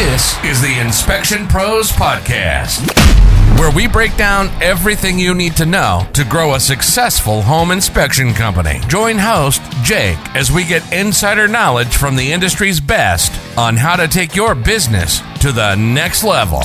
This is the Inspection Pros Podcast, where we break down everything you need to know to grow a successful home inspection company. Join host Jake as we get insider knowledge from the industry's best on how to take your business to the next level.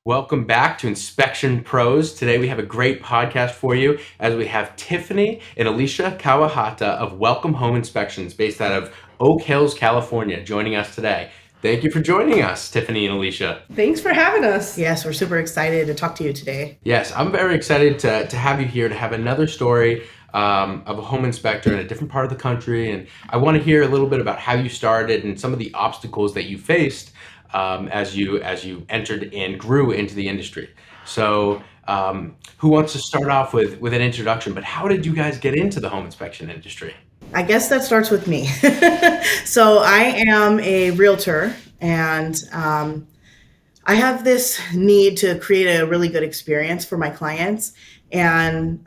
Welcome back to Inspection Pros. Today we have a great podcast for you as we have Tifani and Alicia Kawahata of Welcome Home Inspections based out of Oak Hills, California, joining us today. Thank you for joining us, Tifani and Alicia. Thanks for having us. Yes, we're super excited to talk to you today. Yes, I'm very excited to have you here to have another story of a home inspector in a different part of the country. And I want to hear a little bit about how you started and some of the obstacles that you faced as you entered and grew into the industry. So who wants to start off with an introduction? But how did you guys get into the home inspection industry? I guess that starts with me. So I am a realtor, and I have this need to create a really good experience for my clients. And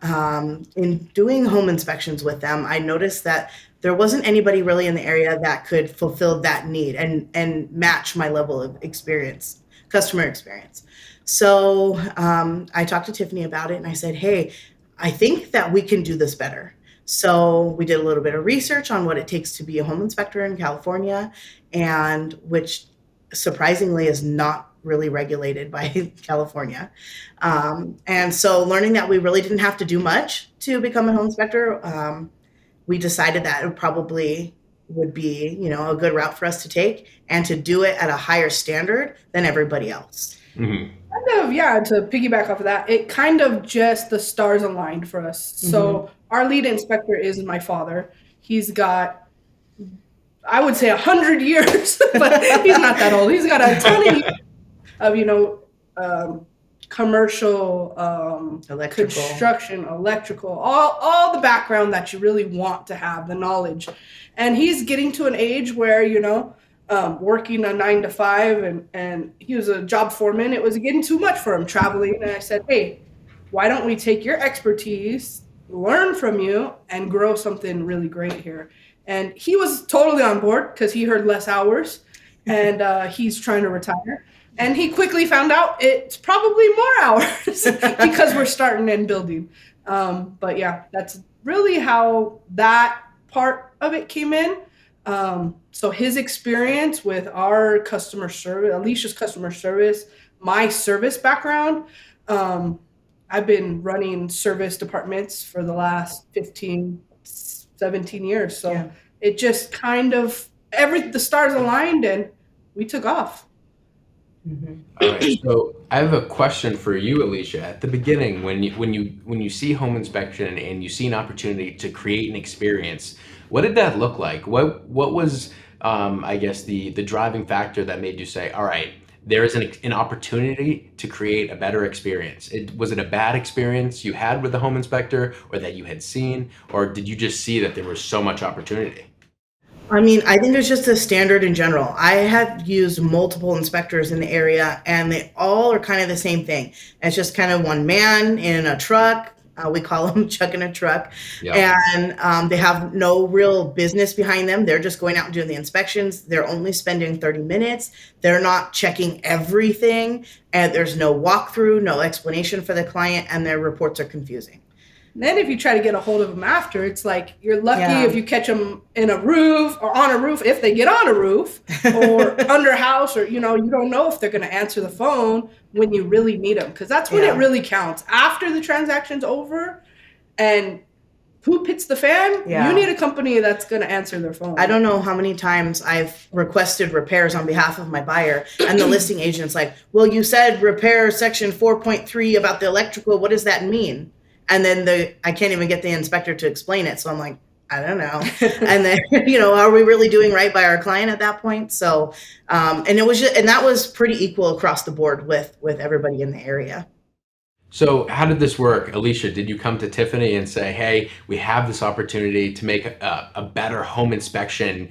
in doing home inspections with them, I noticed that there wasn't anybody really in the area that could fulfill that need and match my level of experience, customer experience. So I talked to Tifani about it, and I said, hey, I think that we can do this better. So we did a little bit of research on what it takes to be a home inspector in California, and which surprisingly is not really regulated by California. And so learning that we really didn't have to do much to become a home inspector, we decided that it probably would be, a good route for us to take and to do it at a higher standard than everybody else. Mm-hmm. To piggyback off of that, it kind of just the stars aligned for us. Mm-hmm. So our lead inspector is my father. He's got, I would say 100 years, but he's not that old. He's got a ton of, commercial, Electrical. construction, electrical, all the background that you really want to have, the knowledge. And he's getting to an age where, working a 9 to 5 and he was a job foreman. It was getting too much for him traveling. And I said, hey, why don't we take your expertise, learn from you, and grow something really great here? And he was totally on board because he heard less hours and he's trying to retire. And he quickly found out it's probably more hours because we're starting and building. But yeah, that's really how that part of it came in. So his experience with our customer service, Alicia's customer service, my service background, I've been running service departments for the last 15, 17 years. So It just kind of, the stars aligned and we took off. Mm-hmm. All right. So I have a question for you, Alicia. At the beginning, when you see home inspection and you see an opportunity to create an experience, what did that look like? What was I guess the driving factor that made you say, all right, there is an opportunity to create a better experience? Was it a bad experience you had with the home inspector, or that you had seen, or did you just see that there was so much opportunity? I mean, I think it's just a standard in general. I have used multiple inspectors in the area, and they all are kind of the same thing. It's just kind of one man in a truck. We call them Chuck in a truck. Yep. And they have no real business behind them. They're just going out and doing the inspections. They're only spending 30 minutes. They're not checking everything. And there's no walkthrough, no explanation for the client, and their reports are confusing. Then if you try to get a hold of them after, it's like you're lucky if you catch them in a roof or on a roof, if they get on a roof or under a house, or, you don't know if they're going to answer the phone when you really need them. Because that's when it really counts. After the transaction's over and poop hits the fan, you need a company that's going to answer their phone. I don't know how many times I've requested repairs on behalf of my buyer, and the listing agent's like, well, you said repair section 4.3 about the electrical. What does that mean? And then I can't even get the inspector to explain it. So I'm like, I don't know. And then, are we really doing right by our client at that point? So, and that was pretty equal across the board with everybody in the area. So how did this work? Alicia, did you come to Tifani and say, hey, we have this opportunity to make a better home inspection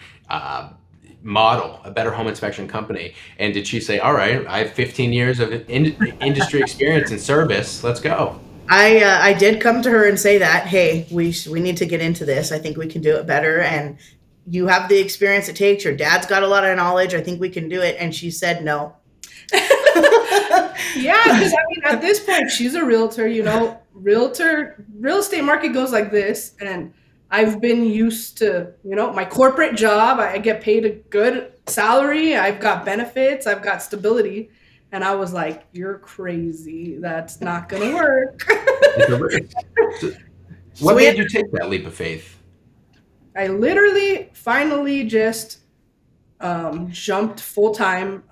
model, a better home inspection company? And did she say, all right, I have 15 years of industry experience in service, let's go? I did come to her and say that, hey, we need to get into this. I think we can do it better. And you have the experience it takes. Your dad's got a lot of knowledge. I think we can do it. And she said no. Yeah, because I mean, at this point, she's a realtor. Real estate market goes like this, and I've been used to, my corporate job. I get paid a good salary. I've got benefits. I've got stability. And I was like, "You're crazy. That's not gonna work." What made you take that leap of faith? I literally, finally, just jumped full time.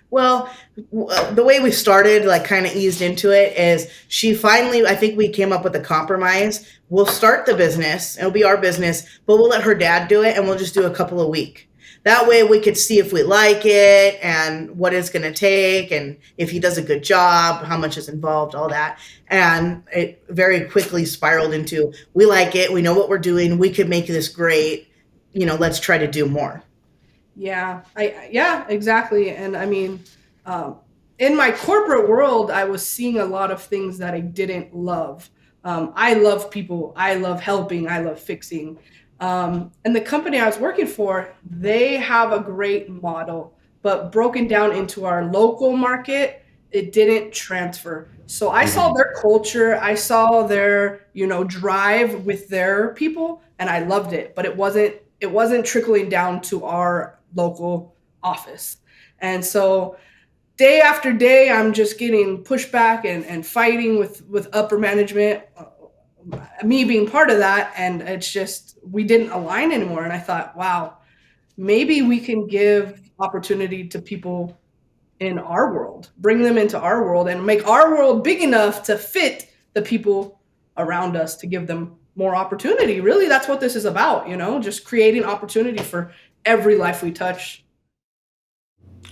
Well, the way we started, like kind of eased into it, is she finally, I think we came up with a compromise. We'll start the business, it'll be our business, but we'll let her dad do it and we'll just do a couple a week. That way we could see if we like it and what it's going to take and if he does a good job, how much is involved, all that. And it very quickly spiraled into, we like it, we know what we're doing, we could make this great, let's try to do more. Yeah, exactly. And I mean, in my corporate world, I was seeing a lot of things that I didn't love. I love people. I love helping. I love fixing. And the company I was working for, they have a great model, but broken down into our local market, it didn't transfer. So I saw their culture. I saw their, drive with their people, and I loved it. But it wasn't trickling down to our local office. And so day after day, I'm just getting pushback and fighting with upper management, me being part of that. And it's just, we didn't align anymore. And I thought, wow, maybe we can give opportunity to people in our world, bring them into our world and make our world big enough to fit the people around us, to give them more opportunity. Really, that's what this is about, just creating opportunity for every life we touch.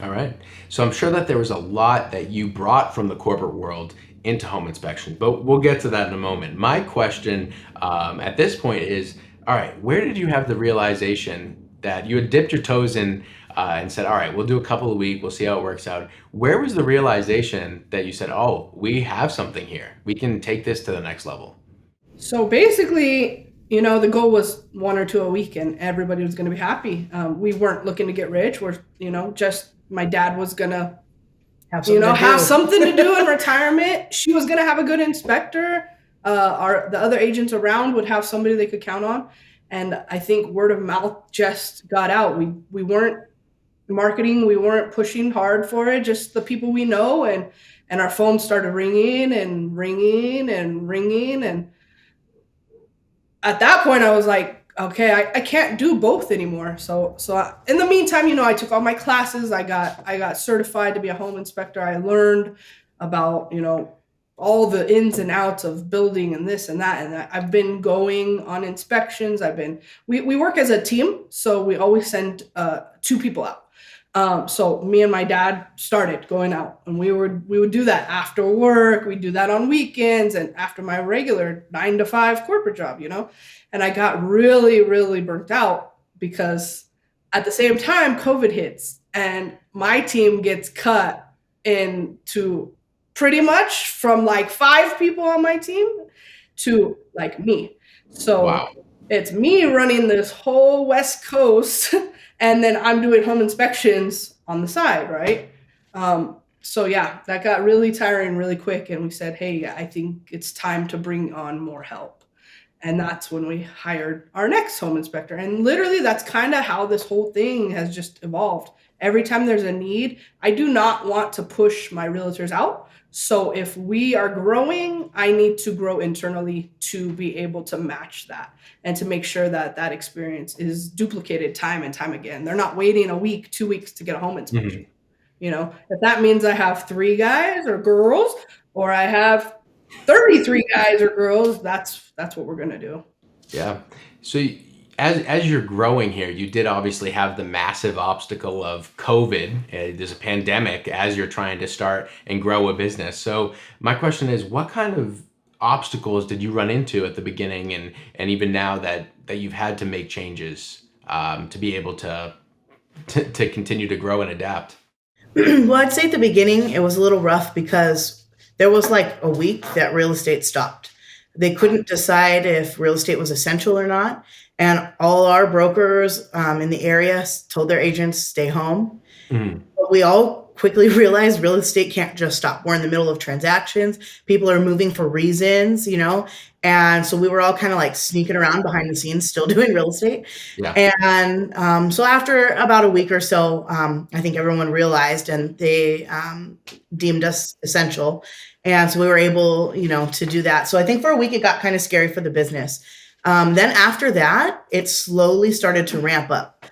All right. So I'm sure that there was a lot that you brought from the corporate world into home inspection, but we'll get to that in a moment. My question at this point is, all right, where did you have the realization that you had dipped your toes in and said, all right, we'll do a couple a week, we'll see how it works out. Where was the realization that you said, oh, we have something here, we can take this to the next level? So basically, the goal was 1 or 2 a week and everybody was going to be happy. We weren't looking to get rich. We're, just my dad was going to, have something to do in retirement. She was going to have a good inspector. The other agents around would have somebody they could count on. And I think word of mouth just got out. We weren't marketing. We weren't pushing hard for it. Just the people we know. And our phone started ringing and ringing and ringing. And at that point, I was like, okay, I can't do both anymore. So in the meantime, I took all my classes. I got certified to be a home inspector. I learned about, all the ins and outs of building and this and that. And I've been going on inspections. We work as a team. So we always send 2 people out. So me and my dad started going out, and we would do that after work. We'd do that on weekends and after my regular 9 to 5 corporate job, and I got really, really burnt out because at the same time, COVID hits and my team gets cut into pretty much from like 5 people on my team to like me. So wow. It's me running this whole West Coast and then I'm doing home inspections on the side, right? So yeah, that got really tiring really quick. And we said, hey, I think it's time to bring on more help. And that's when we hired our next home inspector. And literally that's kind of how this whole thing has just evolved. Every time there's a need, I do not want to push my realtors out. So if we are growing, I need to grow internally to be able to match that and to make sure that that experience is duplicated time and time again. They're not waiting a week, 2 weeks to get a home inspection. If that means I have 3 guys or girls, or I have 33 guys or girls, that's what we're going to do. Yeah. So as you're growing here, you did obviously have the massive obstacle of COVID. There's a pandemic as you're trying to start and grow a business. So my question is, what kind of obstacles did you run into at the beginning and even now that you've had to make changes to be able to continue to grow and adapt? Well, I'd say at the beginning, it was a little rough because there was like a week that real estate stopped. They couldn't decide if real estate was essential or not. And all our brokers in the area told their agents stay home. Mhm. But we all quickly realized real estate can't just stop. We're in the middle of transactions. People are moving for reasons, and so we were all kind of like sneaking around behind the scenes, still doing real estate. Yeah. And so after about a week or so, I think everyone realized, and they deemed us essential. And so we were able, to do that. So I think for a week, it got kind of scary for the business. Then after that, it slowly started to ramp up.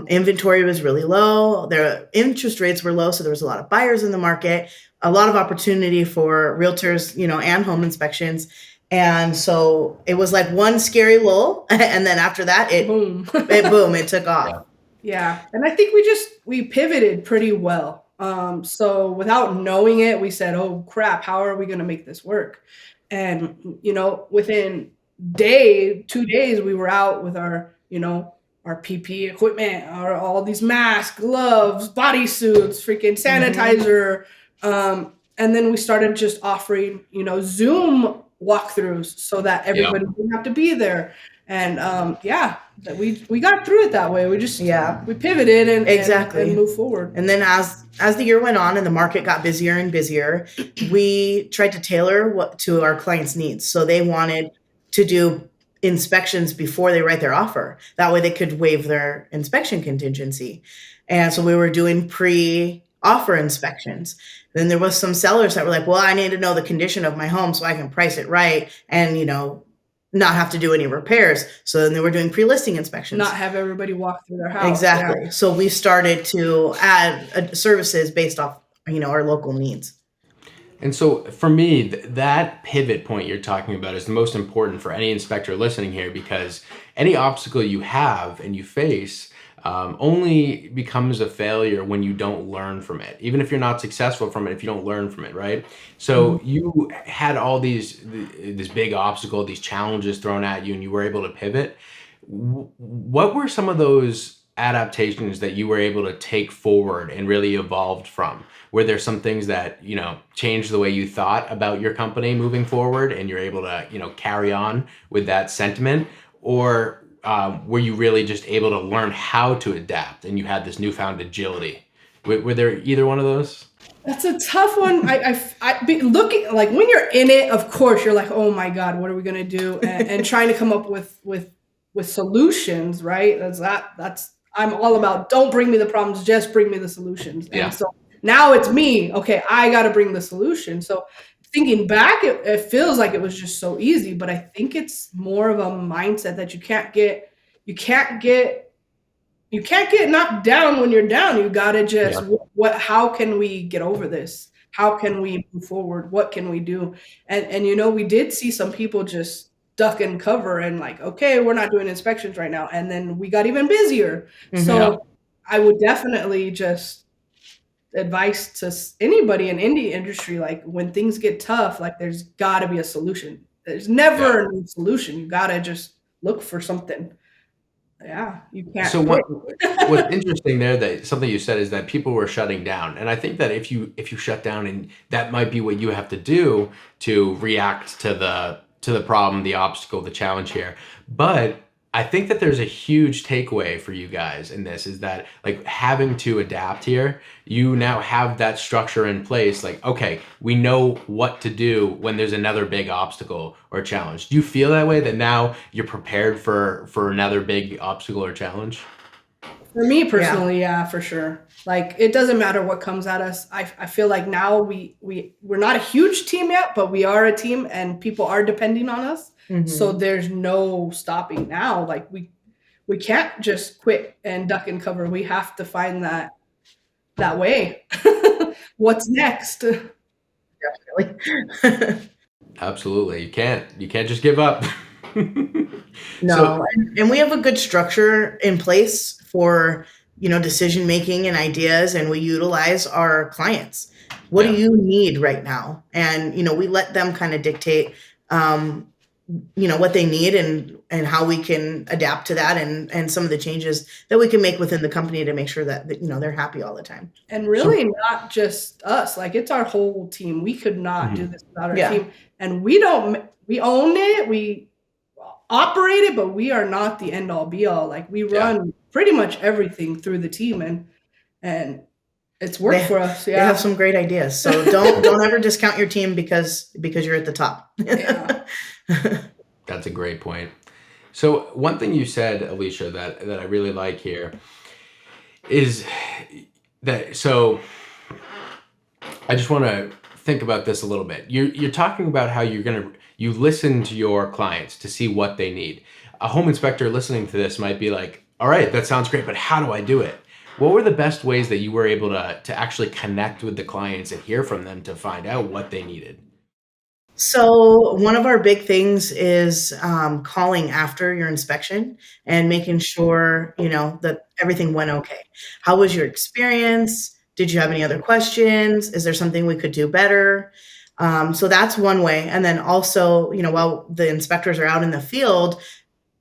Inventory was really low. The interest rates were low, so there was a lot of buyers in the market, a lot of opportunity for realtors, and home inspections. And so it was like one scary lull, and then after that, it Boom. it took off. Yeah. Yeah. And I think we pivoted pretty well. So without knowing it, we said, oh crap, how are we going to make this work? And, within 2 days, we were out with our PPE equipment, all these masks, gloves, bodysuits, freaking sanitizer. And then we started just offering, Zoom walkthroughs so that everybody didn't have to be there. And that we got through it that way. We just we pivoted and Exactly. and moved forward. And then as the year went on and the market got busier and busier, we tried to tailor what to our clients' needs. So they wanted to do inspections before they write their offer. That way they could waive their inspection contingency. And so we were doing pre-offer inspections. Then there was some sellers that were like, well, I need to know the condition of my home so I can price it right and, not have to do any repairs. So then they were doing pre-listing inspections. Not have everybody walk through their house. Exactly. Yeah. So we started to add services based off, our local needs. And so for me, that pivot point you're talking about is the most important for any inspector listening here, because any obstacle you have and you face only becomes a failure when you don't learn from it. Even if you're not successful from it, if you don't learn from it, right? So you had all this big obstacle, these challenges thrown at you, and you were able to pivot. What were some of those adaptations that you were able to take forward and really evolved from? Were there some things that, changed the way you thought about your company moving forward and you're able to, carry on with that sentiment? Or were you really just able to learn how to adapt and you had this newfound agility? Were there either one of those? That's a tough one. I be looking like when you're in it, of course, you're like, oh my God, what are we going to do? And trying to come up with solutions, right? I'm all about, don't bring me the problems, just bring me the solutions. Yeah. And so now it's me. Okay, I got to bring the solution. So thinking back, it feels like it was just so easy, but I think it's more of a mindset that you can't get knocked down when you're down. You got to just, how can we get over this? How can we move forward? What can we do? And we did see some people just duck and cover and like, okay, we're not doing inspections right now. And then we got even busier. So I would definitely just advice to anybody in any industry, like when things get tough, like there's got to be a solution. There's never a new solution. You got to just look for something. Yeah, you can't. So what's interesting there, that something you said, is that people were shutting down, and I think that if you shut down, and that might be what you have to do to react to the problem, the obstacle, the challenge here. But I think that there's a huge takeaway for you guys in this, is that like having to adapt here, you now have that structure in place. Like, okay, we know what to do when there's another big obstacle or challenge. Do you feel that way, that now you're prepared for another big obstacle or challenge? For me personally, yeah, for sure. Like it doesn't matter what comes at us. I feel like now we're not a huge team yet, but we are a team and people are depending on us. So there's no stopping now. Like we can't just quit and duck and cover. We have to find that way. What's next? Definitely. Absolutely. You can't just give up. No, and we have a good structure in place for, decision making and ideas, and we utilize our clients. What do you need right now? And, we let them kind of dictate, what they need and how we can adapt to that, and some of the changes that we can make within the company to make sure that they're happy all the time. And really not just us, like it's our whole team. We could not do this without our team. And we own it. operate it, but we are not the end all be all. Like, we run pretty much everything through the team, and it's worked for us. They have some great ideas. So don't ever discount your team because you're at the top. Yeah. That's a great point. So one thing you said, Alicia, that I really like here is that, so I just want to think about this a little bit. You're talking about how you listen to your clients to see what they need. A home inspector listening to this might be like, all right, that sounds great, but how do I do it? What were the best ways that you were able to actually connect with the clients and hear from them to find out what they needed? So one of our big things is calling after your inspection and making sure, that everything went okay. How was your experience? Did you have any other questions? Is there something we could do better? So that's one way. And then also, while the inspectors are out in the field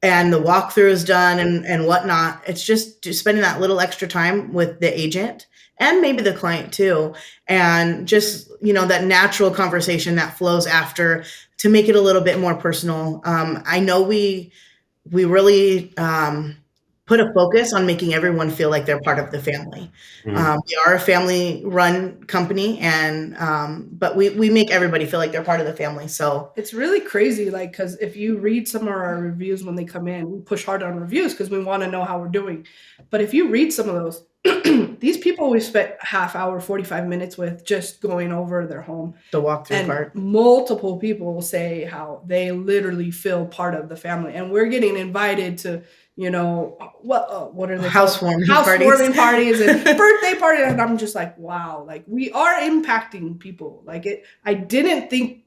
and the walkthrough is done and whatnot, it's just spending that little extra time with the agent and maybe the client too. And just, that natural conversation that flows after to make it a little bit more personal. I know we really put a focus on making everyone feel like they're part of the family. We are a family-run company, and but we make everybody feel like they're part of the family. So it's really crazy, like, because if you read some of our reviews when they come in, we push hard on reviews because we want to know how we're doing. But if you read some of those, these people we spent half hour, 45 minutes with just going over their home. the walkthrough And part. multiple people will say how they literally feel part of the family. And we're getting invited to, what are they called? Housewarming parties and birthday parties. And I'm just like, wow, like, we are impacting people. Like, I didn't think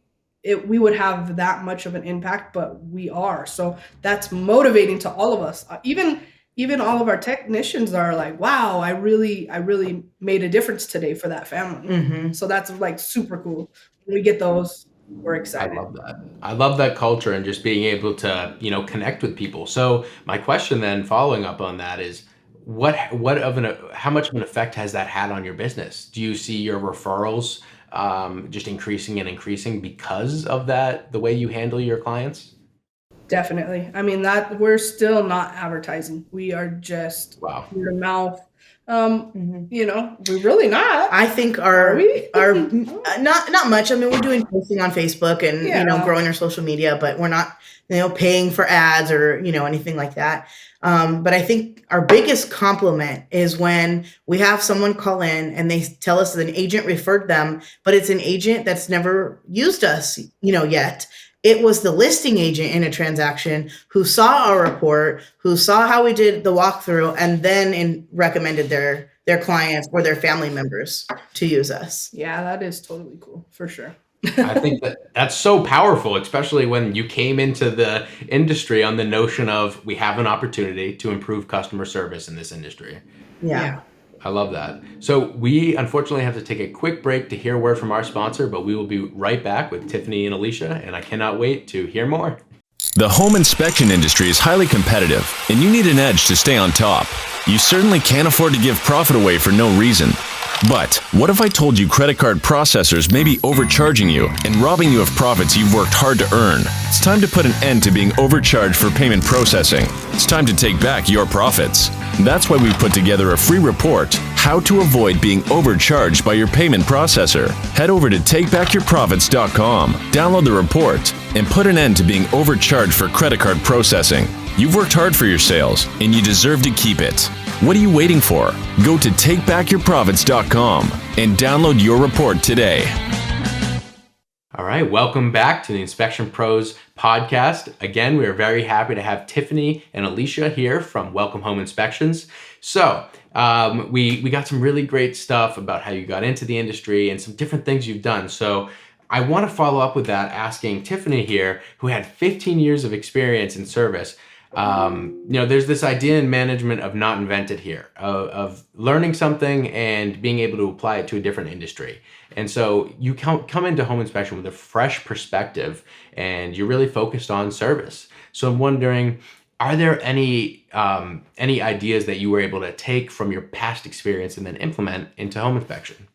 we would have that much of an impact, but we are. So that's motivating to all of us. Even all of our technicians are like, wow, I really made a difference today for that family. Mm-hmm. So that's like super cool. When we get those, we're excited. I love that. I love that culture and just being able to, connect with people. So my question then following up on that is how much of an effect has that had on your business? Do you see your referrals just increasing and increasing because of that, the way you handle your clients? Definitely. I mean, that we're still not advertising. We are just Wow. word of mouth. We're really not. I think Are we? not much. I mean, we're doing posting on Facebook and growing our social media, but we're not paying for ads or anything like that. But I think our biggest compliment is when we have someone call in and they tell us that an agent referred them, but it's an agent that's never used us, yet. It was the listing agent in a transaction who saw our report, who saw how we did the walkthrough, and then recommended their clients or their family members to use us. Yeah, that is totally cool, for sure. I think that's so powerful, especially when you came into the industry on the notion of we have an opportunity to improve customer service in this industry. Yeah. I love that. So we unfortunately have to take a quick break to hear a word from our sponsor, but we will be right back with Tifani and Alicia, and I cannot wait to hear more. The home inspection industry is highly competitive, and you need an edge to stay on top. You certainly can't afford to give profit away for no reason. But what if I told you credit card processors may be overcharging you and robbing you of profits you've worked hard to earn? It's time to put an end to being overcharged for payment processing. It's time to take back your profits. That's why we put together a free report, How to Avoid Being Overcharged by Your Payment Processor. Head over to takebackyourprofits.com, download the report, and put an end to being overcharged for credit card processing. You've worked hard for your sales, and you deserve to keep it. What are you waiting for? Go to takebackyourprofits.com and download your report today. All right, welcome back to the Inspection Pros podcast. Again, we are very happy to have Tifani and Alicia here from Welcome Home Inspections. So we got some really great stuff about how you got into the industry and some different things you've done. So I want to follow up with that, asking Tifani here, who had 15 years of experience in service. There's this idea in management of not invented here, of learning something and being able to apply it to a different industry. And so you come into home inspection with a fresh perspective and you're really focused on service. So I'm wondering, are there any ideas that you were able to take from your past experience and then implement into home inspection?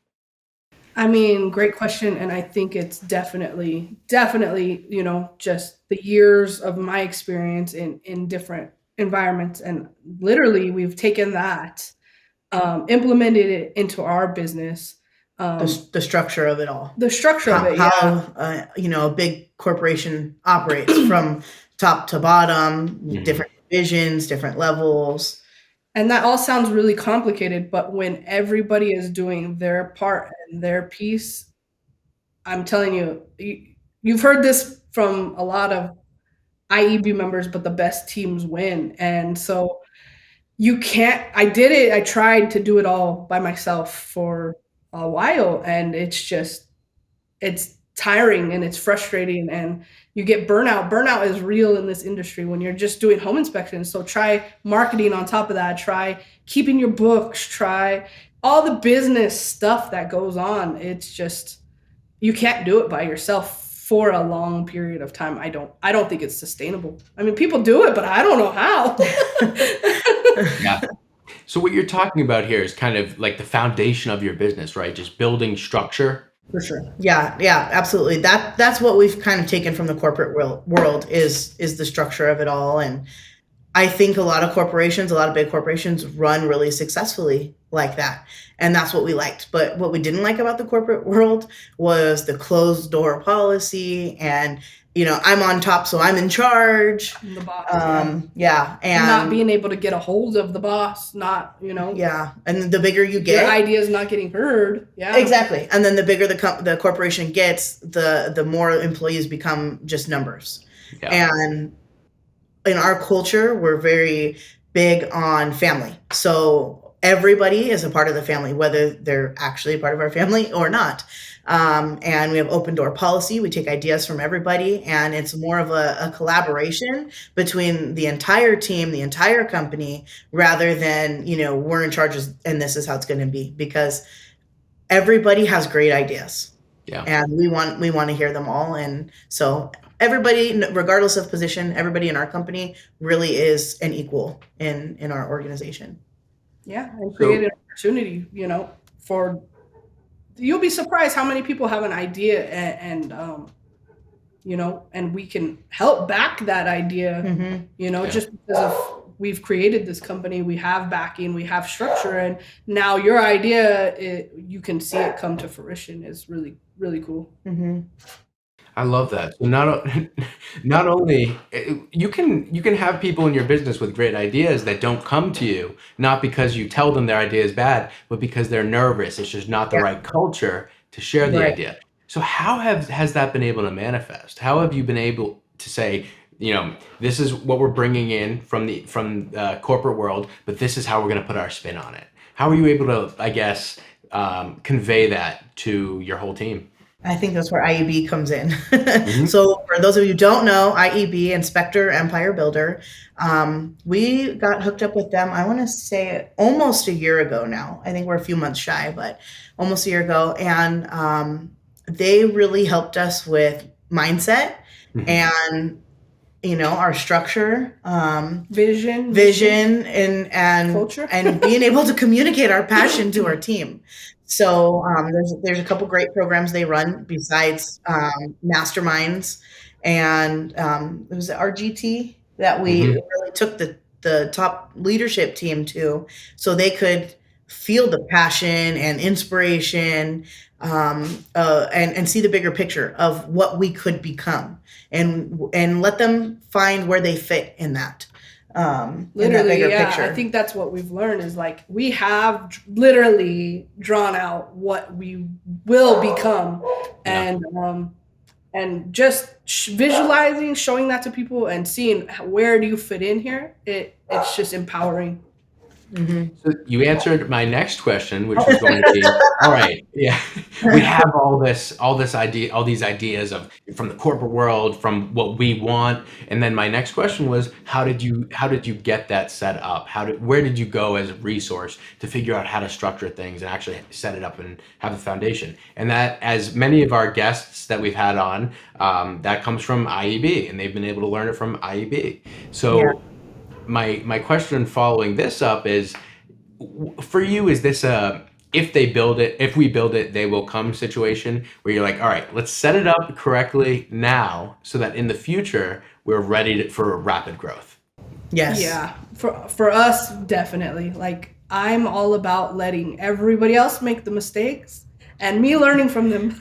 I mean, great question. And I think it's definitely, just the years of my experience in different environments. And literally, we've taken that, implemented it into our business. The structure of it all, The structure of it, how yeah. a big corporation operates from top to bottom, Mhm. different divisions, different levels. And that all sounds really complicated, but when everybody is doing their part and their piece, I'm telling you, you've heard this from a lot of IEB members, but the best teams win. And so you can't, I did it, I tried to do it all by myself for a while, and it's tiring and it's frustrating, and you get burnout. Burnout is real in this industry when you're just doing home inspections. So try marketing on top of that, try keeping your books, try all the business stuff that goes on. It's just, you can't do it by yourself for a long period of time. I don't think it's sustainable. I mean, people do it, but I don't know how. Yeah. So what you're talking about here is kind of like the foundation of your business, right? Just building structure. For sure. Yeah, absolutely. That's what we've kind of taken from the corporate world is the structure of it all. And I think a lot of big corporations run really successfully like that. And that's what we liked. But what we didn't like about the corporate world was the closed door policy and, I'm on top, so I'm in charge. The boss, yeah. Yeah. And not And being able to get a hold of the boss, not, yeah. And the bigger you your get, ideas not getting heard. Yeah. exactly. And then the bigger the corporation gets, the more employees become just numbers. Yeah. And in our culture, we're very big on family. So everybody is a part of the family, whether they're actually a part of our family or not. And we have open door policy. We take ideas from everybody, and it's more of a collaboration between the entire team, the entire company, rather than, we're in charge and this is how it's going to be, because everybody has great ideas. Yeah. And we want to hear them all. And so everybody, regardless of position, everybody in our company really is an equal in our organization. Yeah. And So create an opportunity, for, you'll be surprised how many people have an idea, and we can help back that idea, Mhm. yeah. just because of we've created this company, we have backing, we have structure, and now your idea, you can see it come to fruition is really, really cool. Mhm. I love that. So not only you can have people in your business with great ideas that don't come to you, not because you tell them their idea is bad, but because they're nervous. It's just not the Yeah. right culture to share the Right. idea. So how has that been able to manifest? How have you been able to say, this is what we're bringing in from the corporate world, but this is how we're going to put our spin on it? How are you able to, I guess, convey that to your whole team? I think that's where IEB comes in. Hmm. So for those of you who don't know, IEB, Inspector Empire Builder, we got hooked up with them, I want to say almost a year ago now. I think we're a few months shy, but almost a year ago. And they really helped us with mindset Hmm. and, our structure, Vision, vision, and culture. and being able to communicate our passion to our team. So there's a couple great programs they run besides masterminds, and it was RGT that we Hmm. really took the top leadership team to, so they could feel the passion and inspiration, and see the bigger picture of what we could become, and let them find where they fit in that, in that Literally, bigger yeah. picture. I think that's what we've learned is like we have literally drawn out what we will become, Yeah. and just visualizing, showing that to people, and seeing where do you fit in here. It's just empowering. Mhm. So you answered my next question, which was going to be, all right, yeah, we have all this idea, all these ideas of from the corporate world, from what we want, and then my next question was, how did you get that set up? Where did you go as a resource to figure out how to structure things and actually set it up and have a foundation? And that, as many of our guests that we've had on, that comes from IEB, and they've been able to learn it from IEB. Yeah. So my question following this up is, for you, is this if we build it, they will come situation where you're like, all right, let's set it up correctly now so that in the future we're ready for rapid growth. Yes. Yeah, for us, definitely. Like, I'm all about letting everybody else make the mistakes and me learning from them.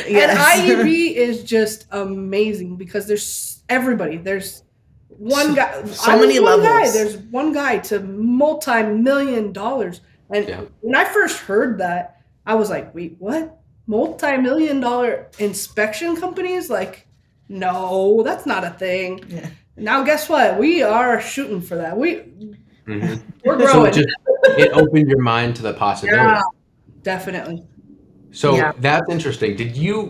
Yes. And IEB is just amazing because there's everybody. There's one guy. So many one levels. guy. There's one guy to multi-million dollars. And Yeah. when I first heard that, I was like, wait, what? Multi-million-dollar inspection companies? Like, no, that's not a thing. Yeah. Now, guess what? We are shooting for that. We're So growing. it opened your mind to the possibility. Yeah, definitely. So Yeah. that's interesting.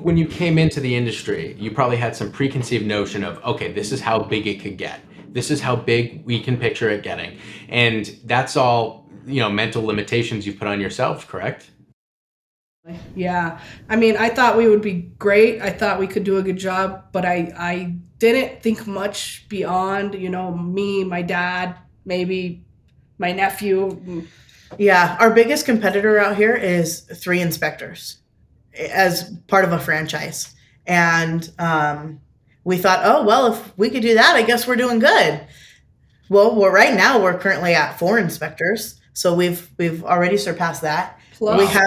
When you came into the industry, you probably had some preconceived notion of, okay, this is how big it could get. This is how big we can picture it getting. And that's all, mental limitations you put on yourself, correct? Yeah. I mean, I thought we would be great. I thought we could do a good job, but I didn't think much beyond, me, my dad, maybe my nephew. Yeah, our biggest competitor out here is 3 inspectors as part of a franchise. And we thought, oh, well, if we could do that, I guess we're doing good. Well, right now we're currently at 4 inspectors. So we've already surpassed that. Plus, We have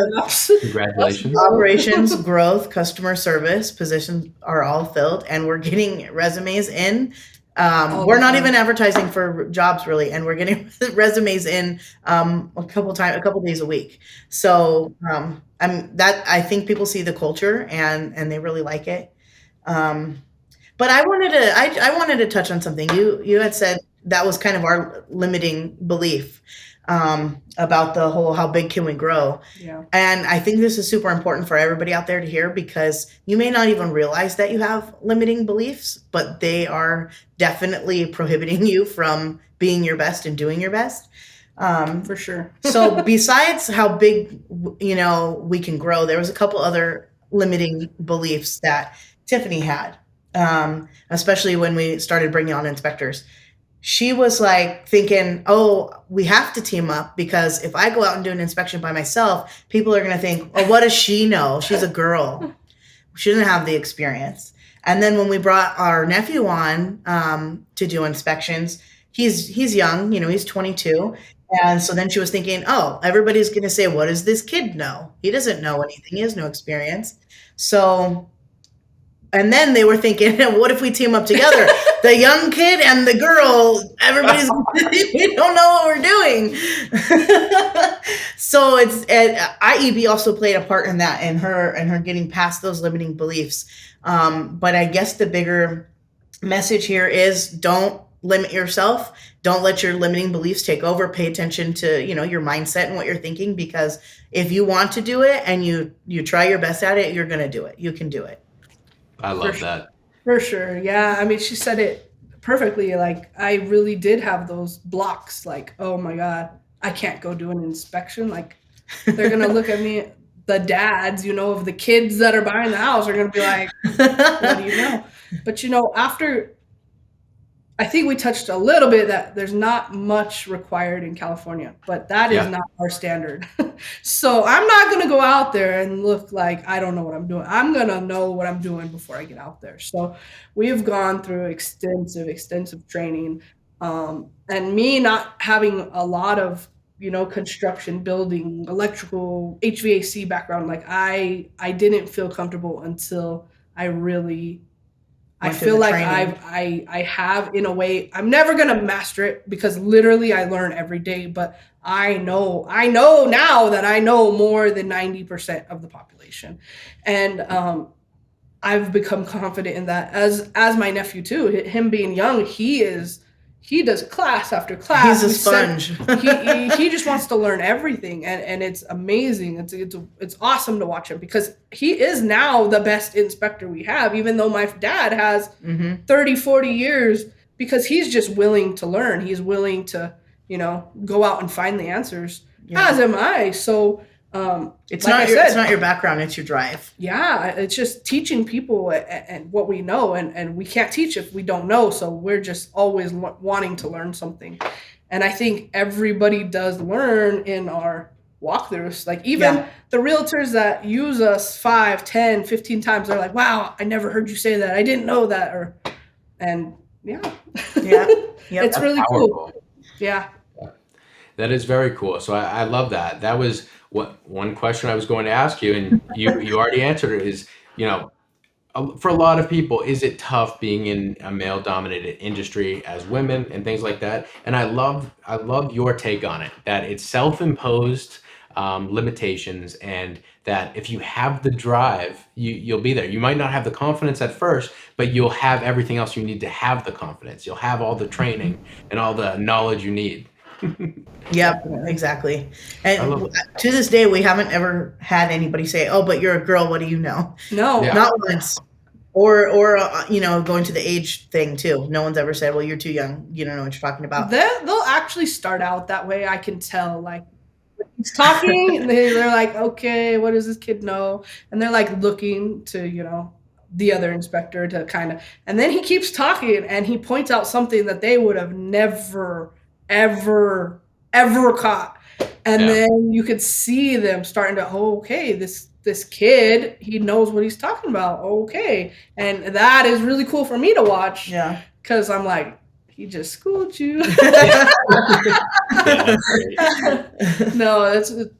Congratulations. operations, growth, customer service positions are all filled, and we're getting resumes in. We're not even advertising for jobs really, and we're getting resumes in a couple days a week. So I think people see the culture and they really like it. But I wanted to touch on something you had said that was kind of our limiting belief about the whole how big can we grow. Yeah. And I think this is super important for everybody out there to hear because you may not even realize that you have limiting beliefs, but they are definitely prohibiting you from being your best and doing your best. For sure. So besides how big, we can grow, there was a couple other limiting beliefs that Tiffany had, especially when we started bringing on inspectors. She was like thinking, oh, we have to team up because if I go out and do an inspection by myself, people are going to think, oh, what does she know? She's a girl. She doesn't have the experience. And then when we brought our nephew on to do inspections, he's young, he's 22. And so then she was thinking, oh, everybody's going to say, what does this kid know? He doesn't know anything. He has no experience. So, and then they were thinking, what if we team up together? The young kid and the girl, we don't know what we're doing. So IEB also played a part in that, and her getting past those limiting beliefs. But I guess the bigger message here is don't limit yourself. Don't let your limiting beliefs take over. Pay attention to, your mindset and what you're thinking, because if you want to do it and you try your best at it, you're going to do it. You can do it. I love that. For sure. Yeah. I mean, she said it perfectly. Like, I really did have those blocks. Like, oh my God, I can't go do an inspection. Like, they're going to look at me, the dads, of the kids that are buying the house are going to be like, what do you know? But, after, I think we touched a little bit that there's not much required in California, but that is not our standard. So I'm not going to go out there and look like I don't know what I'm doing. I'm going to know what I'm doing before I get out there. So we've gone through extensive training. And me not having a lot of, construction, building, electrical, HVAC background, like I didn't feel comfortable until I feel like I have, in a way. I'm never gonna master it because literally I learn every day. But I know now that I know more than 90% of the population, and I've become confident in that. As my nephew too, him being young, he does class after class. He's a sponge. He just wants to learn everything, and it's amazing. It's awesome to watch him because he is now the best inspector we have, even though my dad has 30, 40 years, because he's just willing to learn. He's willing to, go out and find the answers, as am I. So it's not your background, it's your drive. Yeah, it's just teaching people and what we know, and we can't teach if we don't know. So we're just always wanting to learn something, and I think everybody does learn in our walkthroughs. Like even the realtors that use us 5, 10, 15 times, they're like, wow, I never heard you say that. I didn't know that. And it's really cool. Yeah. That is very cool. So I love that. That was what one question I was going to ask you, and you already answered it. Is, for a lot of people, is it tough being in a male dominated industry as women and things like that? And I love your take on it, that it's self-imposed limitations, and that if you have the drive, you'll be there. You might not have the confidence at first, but you'll have everything else you need to have the confidence. You'll have all the training and all the knowledge you need. Yep, exactly. And to this day, we haven't ever had anybody say, "Oh, but you're a girl. What do you know?" No, not once. Or going to the age thing too. No one's ever said, "Well, you're too young. You don't know what you're talking about." They'll actually start out that way. I can tell. Like when he's talking, and they're like, "Okay, what does this kid know?" And they're like looking to the other inspector to kind of, and then he keeps talking, and he points out something that they would have never, ever caught. And then you could see them starting to, okay, this kid, he knows what he's talking about. Okay. And that is really cool for me to watch. Yeah. Because I'm like, he just schooled you. No,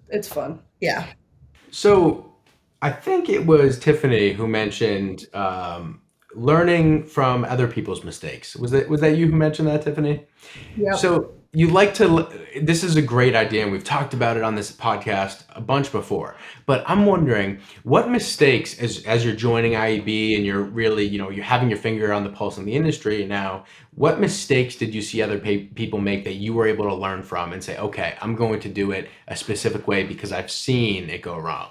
it's fun. Yeah. So I think it was Tiffany who mentioned learning from other people's mistakes. Was that you who mentioned that, Tiffany? Yeah. So this is a great idea, and we've talked about it on this podcast a bunch before, but I'm wondering what mistakes, as you're joining IEB and you're really, you're having your finger on the pulse in the industry now, what mistakes did you see other people make that you were able to learn from and say, okay, I'm going to do it a specific way because I've seen it go wrong?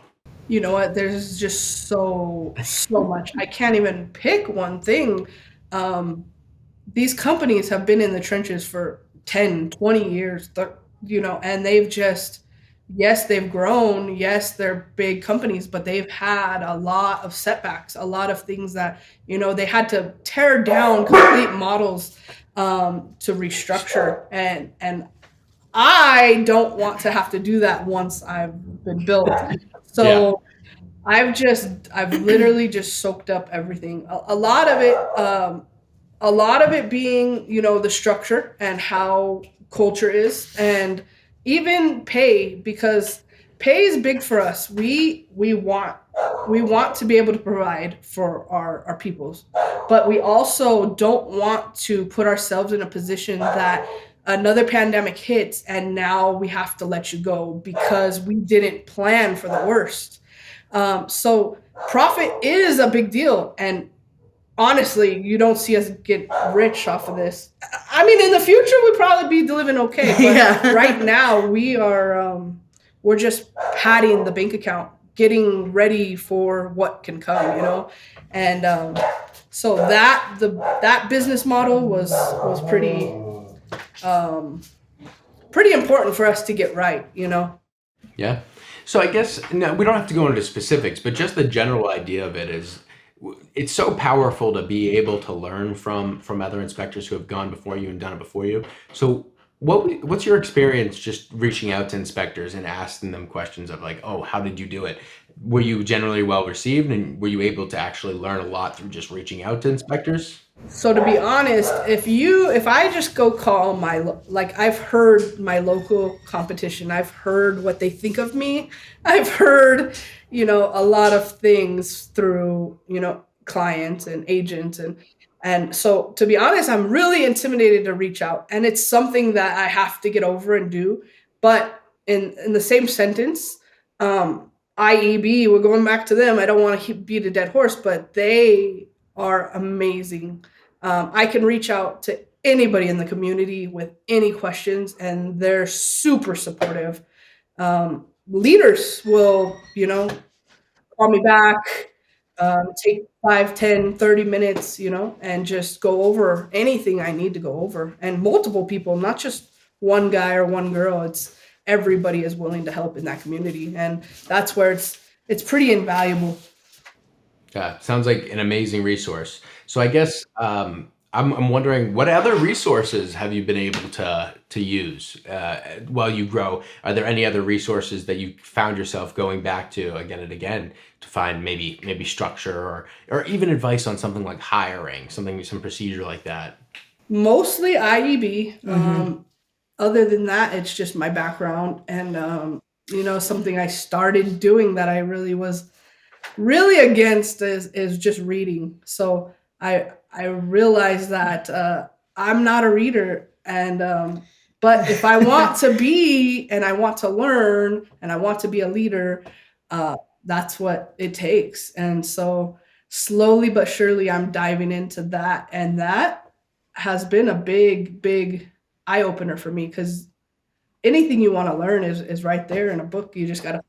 You know what? There's just so much. I can't even pick one thing. These companies have been in the trenches for 10, 20 years, and they've just, yes, they've grown. Yes, they're big companies, but they've had a lot of setbacks, a lot of things that, they had to tear down complete models to restructure. And I don't want to have to do that once I've been built. So I've literally just soaked up everything. A lot of it being, the structure and how culture is, and even pay, because pay is big for us. We want to be able to provide for our peoples, but we also don't want to put ourselves in a position that another pandemic hits and now we have to let you go because we didn't plan for the worst. So profit is a big deal, and honestly, you don't see us get rich off of this. I mean, in the future, we'd probably be living okay. But right now, we're just padding the bank account, getting ready for what can come, And so that business model was pretty important for us to get right, Yeah. So I guess no, we don't have to go into specifics, but just the general idea of it is, it's so powerful to be able to learn from other inspectors who have gone before you and done it before you. So what's your experience just reaching out to inspectors and asking them questions of like, oh, how did you do it? Were you generally well received, and were you able to actually learn a lot through just reaching out to inspectors? So to be honest, if I just go call I've heard my local competition, I've heard what they think of me, I've heard, a lot of things through, clients and agents. And so to be honest, I'm really intimidated to reach out, and it's something that I have to get over and do. But in the same sentence, IEB, we're going back to them. I don't want to beat a dead horse, but they are amazing. I can reach out to anybody in the community with any questions, and they're super supportive. Leaders will, call me back, take 5, 10, 30 minutes, and just go over anything I need to go over. And multiple people, not just one guy or one girl. It's everybody is willing to help in that community. And that's where it's pretty invaluable. Yeah, sounds like an amazing resource. So I guess I'm wondering, what other resources have you been able to use while you grow? Are there any other resources that you found yourself going back to again and again to find maybe structure or even advice on something like hiring, some procedure like that? Mostly IEB. Mm-hmm. Other than that, it's just my background and something I started doing that I really was really against is just reading. So I realized that I'm not a reader, and but if I want to be and I want to learn and I want to be a leader, uh, that's what it takes. And so slowly but surely I'm diving into that, and that has been a big eye opener for me because anything you want to learn is right there in a book. You just got to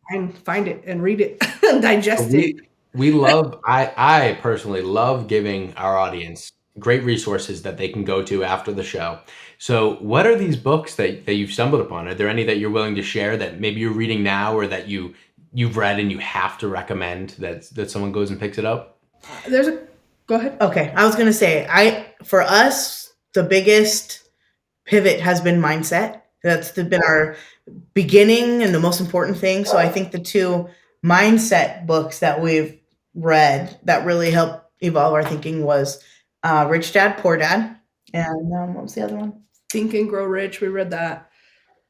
find it and read it and So digest it. we love I personally love giving our audience great resources that they can go to after the show. So what are these books that you've stumbled upon? Are there any that you're willing to share that maybe you're reading now or that you've read and you have to recommend that someone goes and picks it up? Go ahead. Okay, I was gonna say, for us, the biggest pivot has been mindset. Been our beginning and the most important thing. So I think the two mindset books that we've read that really helped evolve our thinking was Rich Dad, Poor Dad, and what was the other one? Think and Grow Rich. We read that.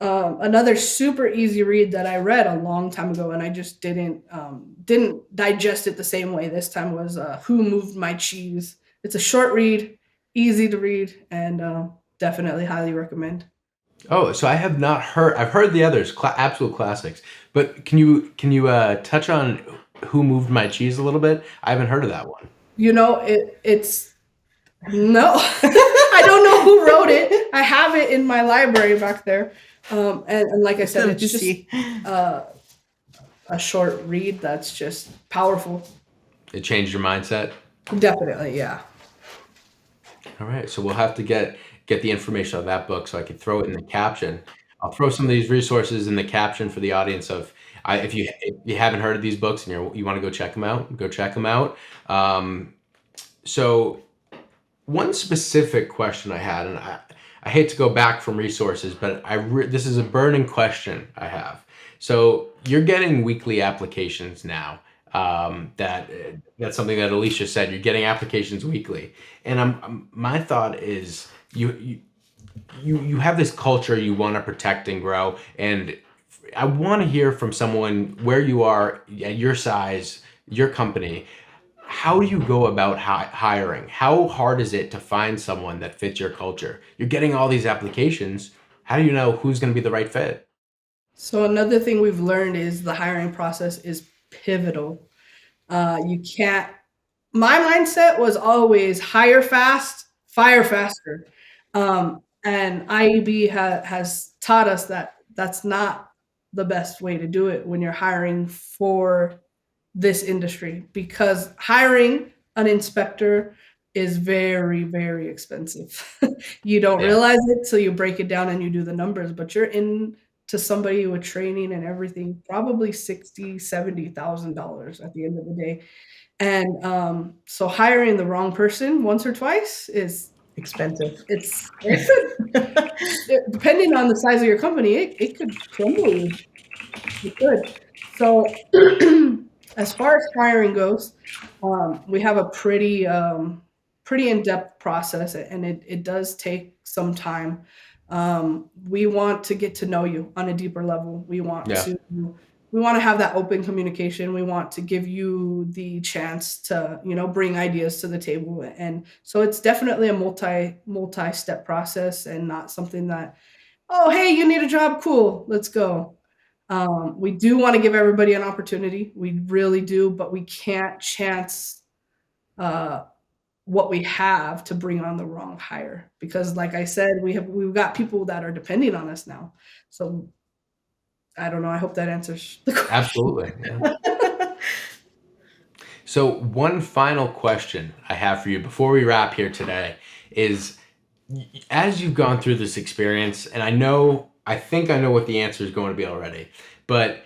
Another super easy read that I read a long time ago, and I just didn't digest it the same way this time was Who Moved My Cheese. It's a short read, easy to read, and definitely highly recommend. Oh, so I have not heard. I've heard the others, absolute classics. But can you touch on Who Moved My Cheese a little bit? I haven't heard of that one. It's no, I don't know who wrote it. I have it in my library back there, and like I said, it's just a short read that's just powerful. It changed your mindset. Definitely, yeah. All right, so we'll have to get the information on that book so I can throw it in the caption. I'll throw some of these resources in the caption for the audience of if you haven't heard of these books and you want to go check them out, go check them out. So one specific question I had, and I hate to go back from resources, but this is a burning question I have. So you're getting weekly applications now. That's something that Alicia said. You're getting applications weekly, and my thought is you have this culture you want to protect and grow, and I want to hear from someone where you are at your size, your company. How do you go about hiring? How hard is it to find someone that fits your culture? You're getting all these applications. How do you know who's going to be the right fit? So another thing we've learned is the hiring process is pivotal. You can't. My mindset was always hire fast, fire faster, and IEB has taught us that that's not the best way to do it when you're hiring for this industry, because hiring an inspector is very expensive. You don't Yeah. realize it till you break it down and you do the numbers, but you're in to somebody with training and everything, probably $60,000-$70,000 at the end of the day. And so hiring the wrong person once or twice is Expensive. it could, depending on the size of your company, it could crumble you. It could. So as far as hiring goes, we have a pretty in-depth process, and it does take some time. We want to get to know you on a deeper level. Yeah. We want to have that open communication. We want to give you the chance to, bring ideas to the table. And so it's definitely a multi-step process, and not something that, oh, hey, you need a job. Cool. Let's go. We do want to give everybody an opportunity. We really do, but we can't chance uh, what we have to bring on the wrong hire, because, like I said, we've got people that are depending on us now. So I don't know. I hope that answers the question. Absolutely. Yeah. So one final question I have for you before we wrap here today is, as you've gone through this experience, and I think I know what the answer is going to be already, but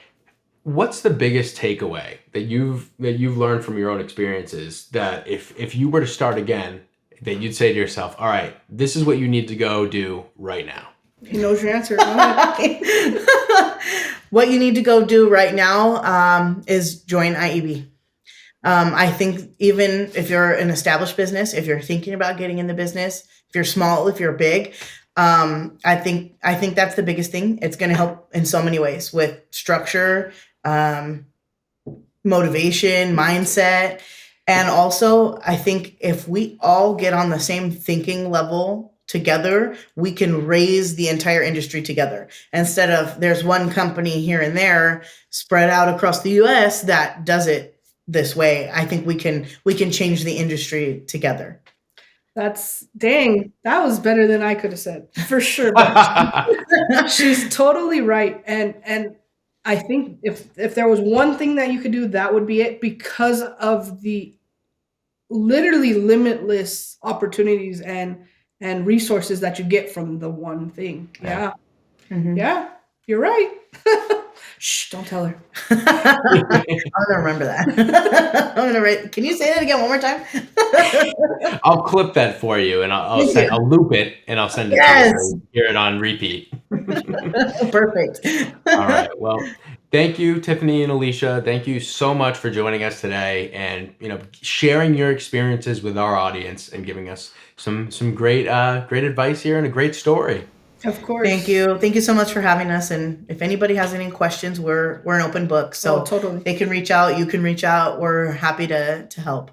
what's the biggest takeaway that you've learned from your own experiences that if you were to start again that you'd say to yourself, all right, this is what you need to go do right now? He knows your answer. Go ahead. What you need to go do right now is join IEB. I think even if you're an established business, if you're thinking about getting in the business, if you're small, if you're big, I think that's the biggest thing. It's going to help in so many ways with structure, motivation, mindset. And also, I think if we all get on the same thinking level together, we can raise the entire industry together. Instead of there's one company here and there spread out across the US that does it this way. I think we can change the industry together. That was better than I could have said, for sure. She's totally right. And I think if there was one thing that you could do, that would be it, because of the literally limitless opportunities and resources that you get from the one thing. Yeah. Mm-hmm. Yeah, you're right. Shh, don't tell her. I'm gonna remember that. I'm gonna write. Can you say that again one more time? I'll clip that for you, and I'll loop it, and I'll send it to you. So hear it on repeat. Perfect. All right. Well, thank you, Tifani and Alicia. Thank you so much for joining us today, and sharing your experiences with our audience and giving us some great advice here and a great story. Of course. Thank you so much for having us. And if anybody has any questions, we're an open book, so totally. They can reach out. You can reach out. We're happy to help.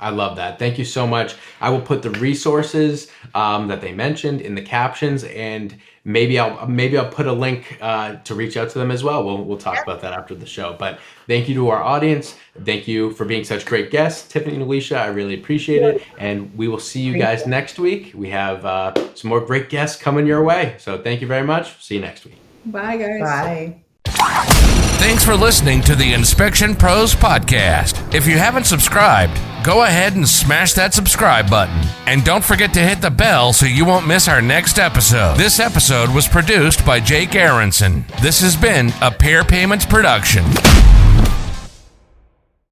I love that. Thank you so much. I will put the resources that they mentioned in the captions, and maybe I'll put a link to reach out to them as well. We'll talk about that after the show. But thank you to our audience. Thank you for being such great guests, Tifani and Alicia. I really appreciate it. And we will see you guys next week. We have some more great guests coming your way. So thank you very much. See you next week. Bye, guys. Bye. Thanks for listening to the Inspection Pros Podcast. If you haven't subscribed, go ahead and smash that subscribe button. And don't forget to hit the bell so you won't miss our next episode. This episode was produced by Jake Aronson. This has been a Pair Payments production.